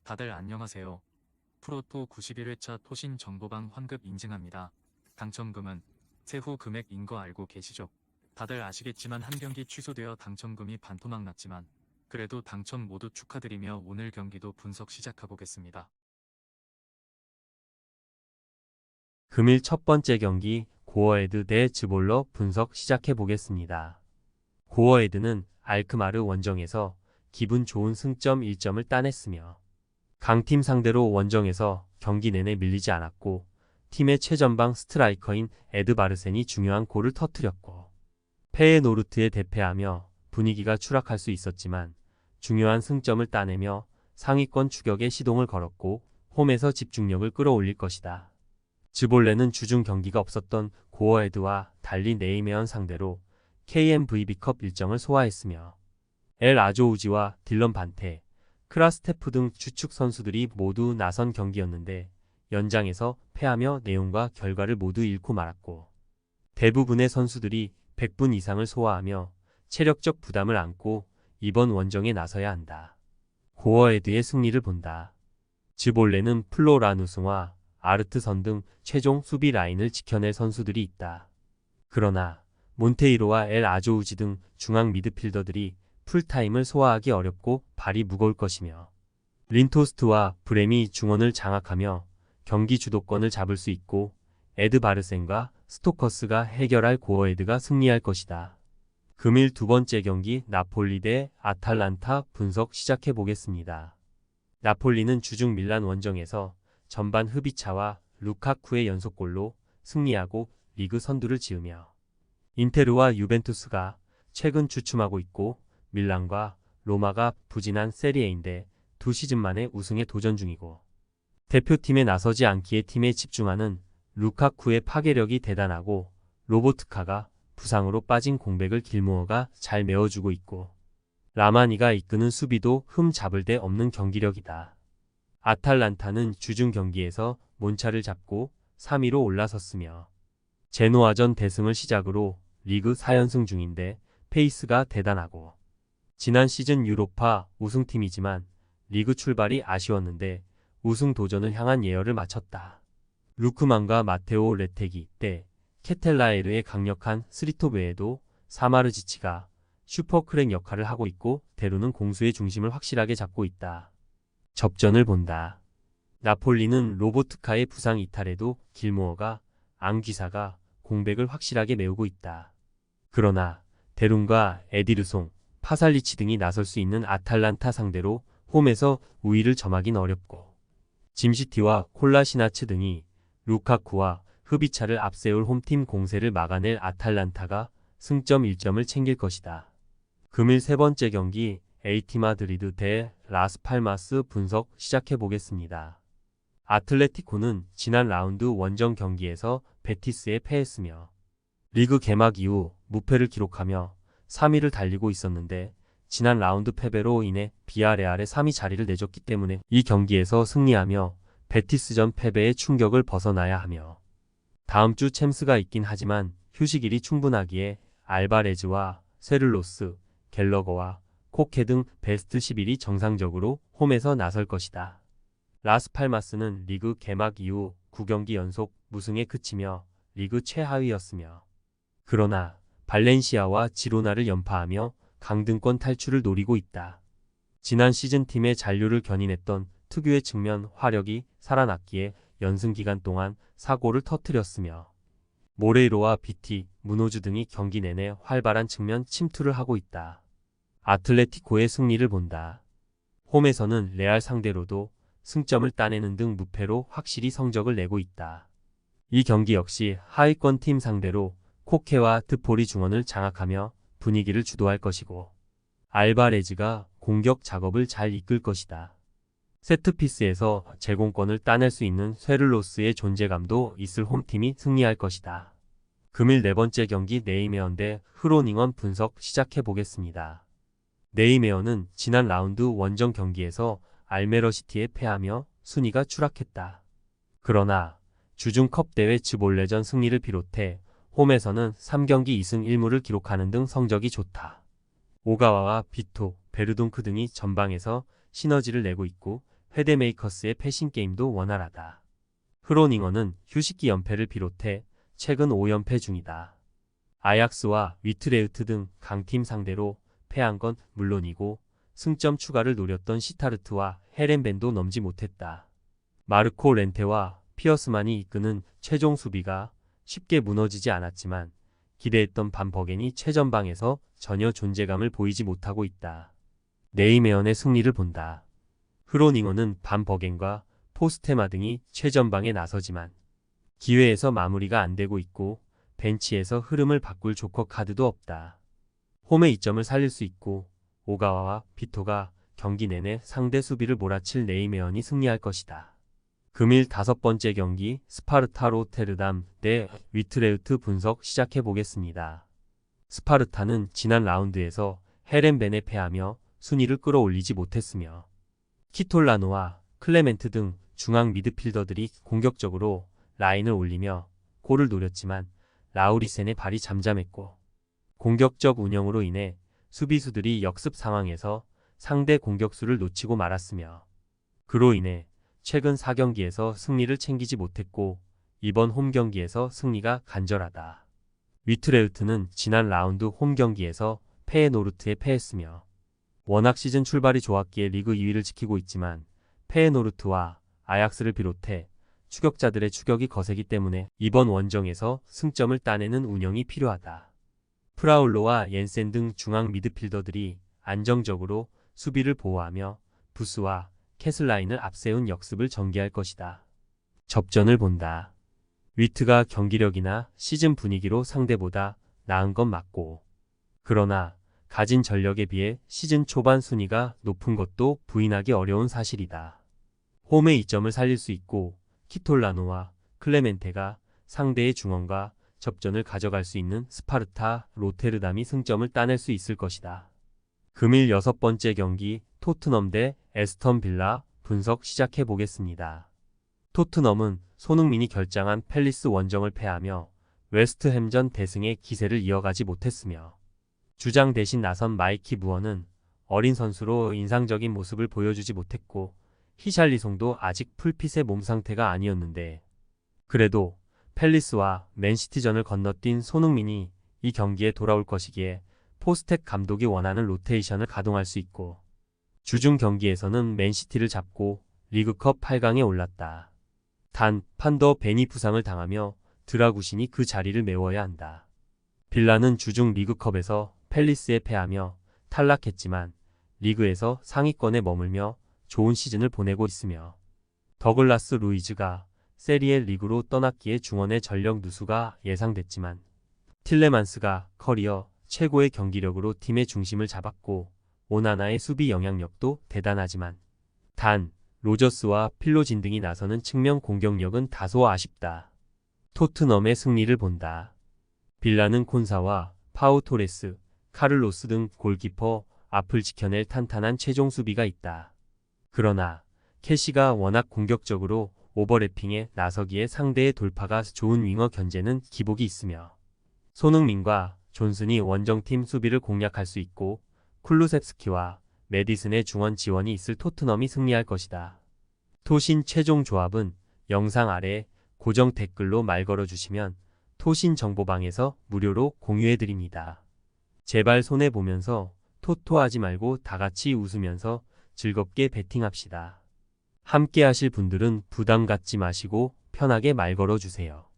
다들 안녕하세요. 프로토 91회차 토신 정보방 환급 인증합니다. 당첨금은 세후 금액인 거 알고 계시죠? 다들 아시겠지만 한 경기 취소되어 당첨금이 반토막 났지만 그래도 당첨 모두 축하드리며 오늘 경기도 분석 시작해보겠습니다. 금일 첫 번째 경기 고어헤드 대 즈볼러 분석 시작해 보겠습니다. 고어헤드는 알크마르 원정에서 기분 좋은 승점 1점을 따냈으며 강팀 상대로 원정에서 경기 내내 밀리지 않았고 팀의 최전방 스트라이커인 에드바르센이 중요한 골을 터뜨렸고 페에노르트에 대패하며 분위기가 추락할 수 있었지만 중요한 승점을 따내며 상위권 추격에 시동을 걸었고 홈에서 집중력을 끌어올릴 것이다. 즈볼레는 주중 경기가 없었던 고어헤드와 달리 네이메언 상대로 KMVB컵 일정을 소화했으며 엘 아조우지와 딜런 반테, 크라스테프 등 주축 선수들이 모두 나선 경기였는데 연장에서 패하며 내용과 결과를 모두 잃고 말았고 대부분의 선수들이 100분 이상을 소화하며 체력적 부담을 안고 이번 원정에 나서야 한다. 고어헤드의 승리를 본다. 즈볼레는 플로란 우승과 아르트선 등 최종 수비 라인을 지켜낼 선수들이 있다. 그러나 몬테이로와 엘 아조우지 등 중앙 미드필더들이 풀타임을 소화하기 어렵고 발이 무거울 것이며 린토스트와 브렘이 중원을 장악하며 경기 주도권을 잡을 수 있고 에드바르센과 스토커스가 해결할 고어헤드가 승리할 것이다. 금일 두 번째 경기 나폴리 대 아탈란타 분석 시작해 보겠습니다. 나폴리는 주중 밀란 원정에서 전반 흐비차와 루카쿠의 연속골로 승리하고 리그 선두를 지으며 인테르와 유벤투스가 최근 주춤하고 있고 밀란과 로마가 부진한 세리에인데 두 시즌 만에 우승에 도전 중이고 대표팀에 나서지 않기에 팀에 집중하는 루카쿠의 파괴력이 대단하고 로보트카가 부상으로 빠진 공백을 길모어가 잘 메워주고 있고 라마니가 이끄는 수비도 흠 잡을 데 없는 경기력이다. 아탈란타는 주중 경기에서 몬차를 잡고 3위로 올라섰으며 제노아전 대승을 시작으로 리그 4연승 중인데 페이스가 대단하고 지난 시즌 유로파 우승팀이지만 리그 출발이 아쉬웠는데 우승 도전을 향한 예열을 마쳤다. 루크만과 마테오 레테기 때 케텔라에르의 강력한 스리톱 외에도 사마르지치가 슈퍼크랙 역할을 하고 있고 대루는 공수의 중심을 확실하게 잡고 있다. 접전을 본다. 나폴리는 로보트카의 부상 이탈에도 길모어가 앙귀사가 공백을 확실하게 메우고 있다. 그러나 데룬과 에디르송, 파살리치 등이 나설 수 있는 아탈란타 상대로 홈에서 우위를 점하긴 어렵고 짐시티와 콜라시나츠 등이 루카쿠와 흐비차를 앞세울 홈팀 공세를 막아낼 아탈란타가 승점 1점을 챙길 것이다. 금일 세 번째 경기 에이티 마드리드 대 라스팔마스 분석 시작해 보겠습니다. 아틀레티코는 지난 라운드 원정 경기에서 베티스에 패했으며 리그 개막 이후 무패를 기록하며 3위를 달리고 있었는데 지난 라운드 패배로 인해 비아레알의 3위 자리를 내줬기 때문에 이 경기에서 승리하며 베티스전 패배의 충격을 벗어나야 하며 다음 주 챔스가 있긴 하지만 휴식일이 충분하기에 알바레즈와 세를로스, 갤러거와 코케 등 베스트 11이 정상적으로 홈에서 나설 것이다. 라스팔마스는 리그 개막 이후 9경기 연속 무승에 그치며 리그 최하위였으며 그러나 발렌시아와 지로나를 연파하며 강등권 탈출을 노리고 있다. 지난 시즌 팀의 잔류를 견인했던 특유의 측면 화력이 살아났기에 연승 기간 동안 4골을 터뜨렸으며 모레이로와 비티, 무노즈 등이 경기 내내 활발한 측면 침투를 하고 있다. 아틀레티코의 승리를 본다. 홈에서는 레알 상대로도 승점을 따내는 등 무패로 확실히 성적을 내고 있다. 이 경기 역시 하위권 팀 상대로 코케와 드포리 중원을 장악하며 분위기를 주도할 것이고 알바레즈가 공격 작업을 잘 이끌 것이다. 세트피스에서 제공권을 따낼 수 있는 쇠를로스의 존재감도 있을 홈팀이 승리할 것이다. 금일 네 번째 경기 네이메언 대 흐로닝엄 분석 시작해 보겠습니다. 네이메어는 지난 라운드 원정 경기에서 알메러시티에 패하며 순위가 추락했다. 그러나 주중 컵 대회 즈볼레전 승리를 비롯해 홈에서는 3경기 2승 1무를 기록하는 등 성적이 좋다. 오가와와 비토, 베르동크 등이 전방에서 시너지를 내고 있고 회데메이커스의 패싱 게임도 원활하다. 흐로닝어는 휴식기 연패를 비롯해 최근 5연패 중이다. 아약스와 위트레흐트 등 강팀 상대로 패한 건 물론이고 승점 추가를 노렸던 시타르트와 헤렌벤도 넘지 못했다. 마르코 렌테와 피어스만이 이끄는 최종 수비가 쉽게 무너지지 않았지만 기대했던 반 버겐이 최전방에서 전혀 존재감을 보이지 못하고 있다. 네이메언의 승리를 본다. 흐로닝어는 반 버겐과 포스테마 등이 최전방에 나서지만 기회에서 마무리가 안 되고 있고 벤치에서 흐름을 바꿀 조커 카드도 없다. 홈의 이점을 살릴 수 있고 오가와와 비토가 경기 내내 상대 수비를 몰아칠 네이메언이 승리할 것이다. 금일 5번째 경기 스파르타 로테르담 대 위트레흐트 분석 시작해 보겠습니다. 스파르타는 지난 라운드에서 헤렌벤에 패하며 순위를 끌어올리지 못했으며 키톨라노와 클레멘트 등 중앙 미드필더들이 공격적으로 라인을 올리며 골을 노렸지만 라우리센의 발이 잠잠했고 공격적 운영으로 인해 수비수들이 역습 상황에서 상대 공격수를 놓치고 말았으며 그로 인해 최근 4경기에서 승리를 챙기지 못했고 이번 홈 경기에서 승리가 간절하다. 위트레흐트는 지난 라운드 홈 경기에서 페에노르트에 패했으며 워낙 시즌 출발이 좋았기에 리그 2위를 지키고 있지만 페에노르트와 아약스를 비롯해 추격자들의 추격이 거세기 때문에 이번 원정에서 승점을 따내는 운영이 필요하다. 프라울로와 옌센 등 중앙 미드필더들이 안정적으로 수비를 보호하며 부스와 캐슬라인을 앞세운 역습을 전개할 것이다. 접전을 본다. 위트가 경기력이나 시즌 분위기로 상대보다 나은 건 맞고 그러나 가진 전력에 비해 시즌 초반 순위가 높은 것도 부인하기 어려운 사실이다. 홈의 이점을 살릴 수 있고 키톨라노와 클레멘테가 상대의 중원과 접전을 가져갈 수 있는 스파르타 로테르담이 승점을 따낼 수 있을 것이다. 금일 6번째 경기 토트넘 대 에스턴 빌라 분석 시작해 보겠습니다. 토트넘은 손흥민이 결장한 팰리스 원정을 패하며 웨스트햄전 대승의 기세를 이어가지 못했으며 주장 대신 나선 마이키 무어는 어린 선수로 인상적인 모습을 보여주지 못했고 히샬리송도 아직 풀핏의 몸 상태가 아니었는데 그래도 팰리스와 맨시티전을 건너뛴 손흥민이 이 경기에 돌아올 것이기에 포스텍 감독이 원하는 로테이션을 가동할 수 있고 주중 경기에서는 맨시티를 잡고 리그컵 8강에 올랐다. 단 판더 베니 부상을 당하며 드라구신이 그 자리를 메워야 한다. 빌라는 주중 리그컵에서 팰리스에 패하며 탈락했지만 리그에서 상위권에 머물며 좋은 시즌을 보내고 있으며 더글라스 루이즈가 세리에 리그로 떠났기에 중원의 전력 누수가 예상됐지만 틸레만스가 커리어 최고의 경기력으로 팀의 중심을 잡았고 오나나의 수비 영향력도 대단하지만 단 로저스와 필로진 등이 나서는 측면 공격력은 다소 아쉽다. 토트넘의 승리를 본다. 빌라는 콘사와 파우 토레스, 카를로스 등 골키퍼 앞을 지켜낼 탄탄한 최종 수비가 있다. 그러나 캐시가 워낙 공격적으로 오버래핑에 나서기에 상대의 돌파가 좋은 윙어 견제는 기복이 있으며 손흥민과 존슨이 원정팀 수비를 공략할 수 있고 쿨루셉스키와 메디슨의 중원 지원이 있을 토트넘이 승리할 것이다. 토신 최종 조합은 영상 아래 고정 댓글로 말 걸어주시면 토신 정보방에서 무료로 공유해드립니다. 제발 손해보면서 토토하지 말고 다같이 웃으면서 즐겁게 베팅합시다. 함께 하실 분들은 부담 갖지 마시고 편하게 말 걸어주세요.